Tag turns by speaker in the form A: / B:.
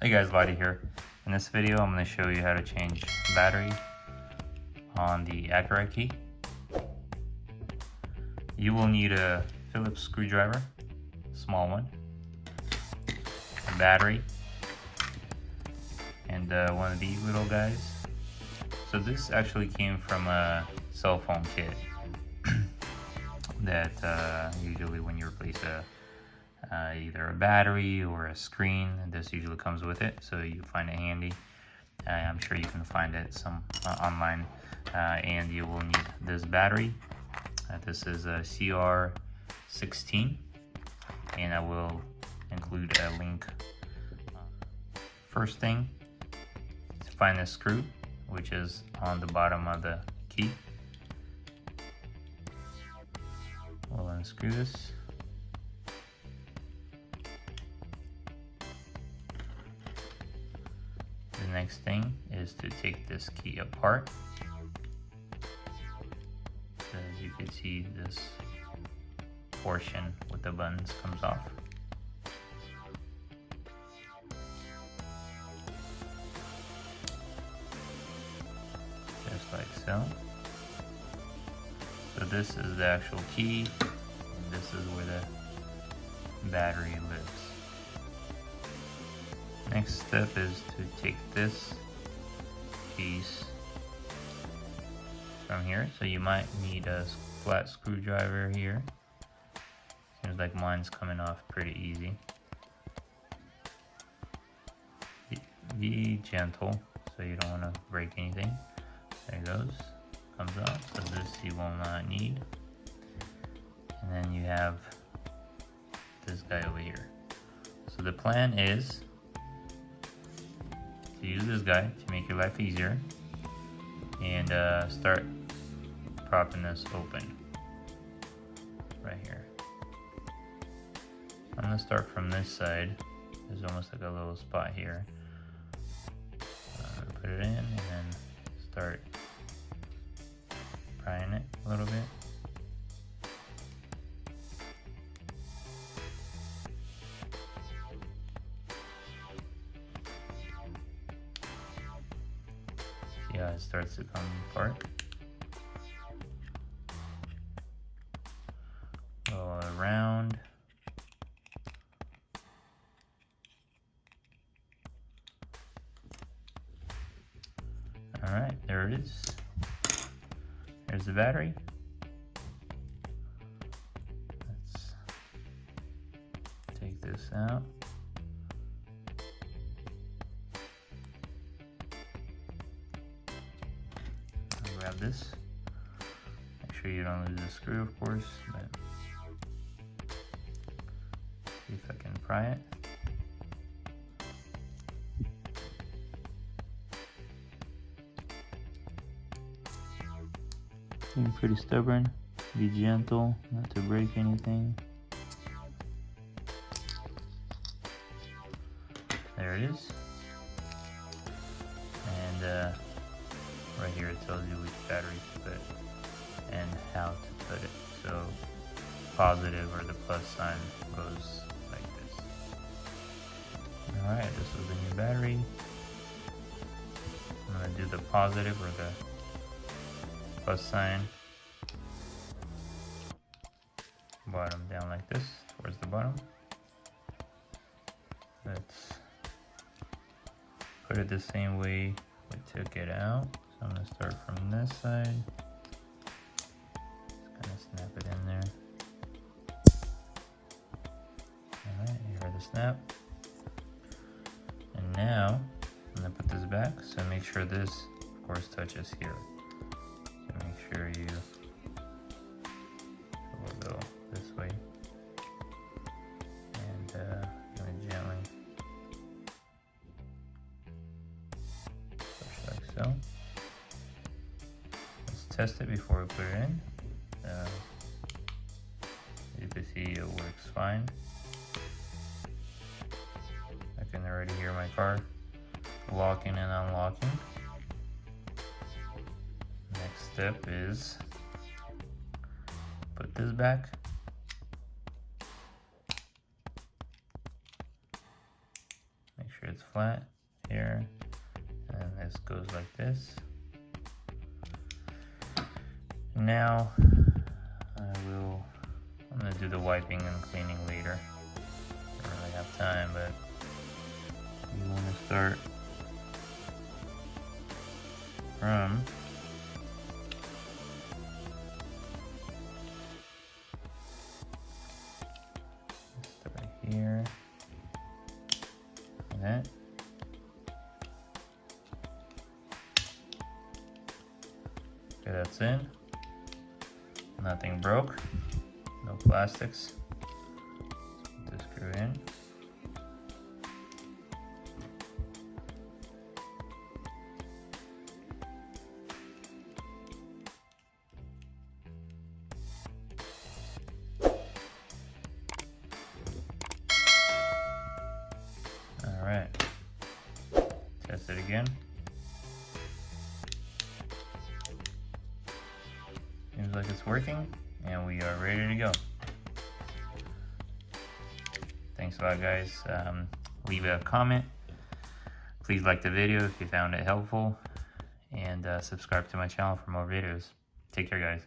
A: Hey guys, Lottie here. In this video, I'm going to show you how to change battery on the Acura key. You will need a Phillips screwdriver, small one, a battery, and one of these little guys. So this actually came from a cell phone kit that usually when you replace either a battery or a screen, this usually comes with it, so you find it handy. I'm sure you can find it online, and you will need this battery. This is a CR16, and I will include a link. First thing is find the screw, which is on the bottom of the key. We'll unscrew this. The next thing is to take this key apart. As you can see, this portion with the buttons comes off. Just like so. So this is the actual key, and this is where the battery lives. Next step is to take this piece from here. So you might need a flat screwdriver here. Seems like mine's coming off pretty easy. Be gentle so you don't want to break anything. There it goes. Comes off. So this you will not need. And then you have this guy over here. So the plan is to use this guy to make your life easier and start propping this open right here. I'm gonna start from this side. There's almost like a little spot here. I'm gonna put it in and then start prying it a little bit. Yeah, it starts to come apart. Go around. Alright, there it is. There's the battery. Let's take this out. Grab this. Make sure you don't lose the screw, of course, but see if I can pry it. Being pretty stubborn. Be gentle, not to break anything. There it is. And right here it tells you which battery to put and how to put it. So positive or the plus sign goes like this. Alright, this is the new battery. I'm going to do the positive or the plus sign. Bottom down like this, towards the bottom. Let's put it the same way we took it out. So I'm going to start from this side. Just kind of snap it in there. Alright, you heard the snap. And now I'm going to put this back. So make sure this, of course, touches here. So make sure you will go this way. And going to gently push like so. Test it before we put it in. You can see it works fine. I can already hear my car locking and unlocking. Next step is put this back. sure it's flat here, and this goes like this. Now I'm gonna do the wiping and cleaning later. I don't really have time, but you want to start from here, like that. Okay, that's in. Nothing broke. No plastics. Put the screw in. All right. Test it again. Seems like it's working, and we are ready to go. Thanks a lot, guys. Leave a comment. Please like the video if you found it helpful, and subscribe to my channel for more videos. Take care, guys.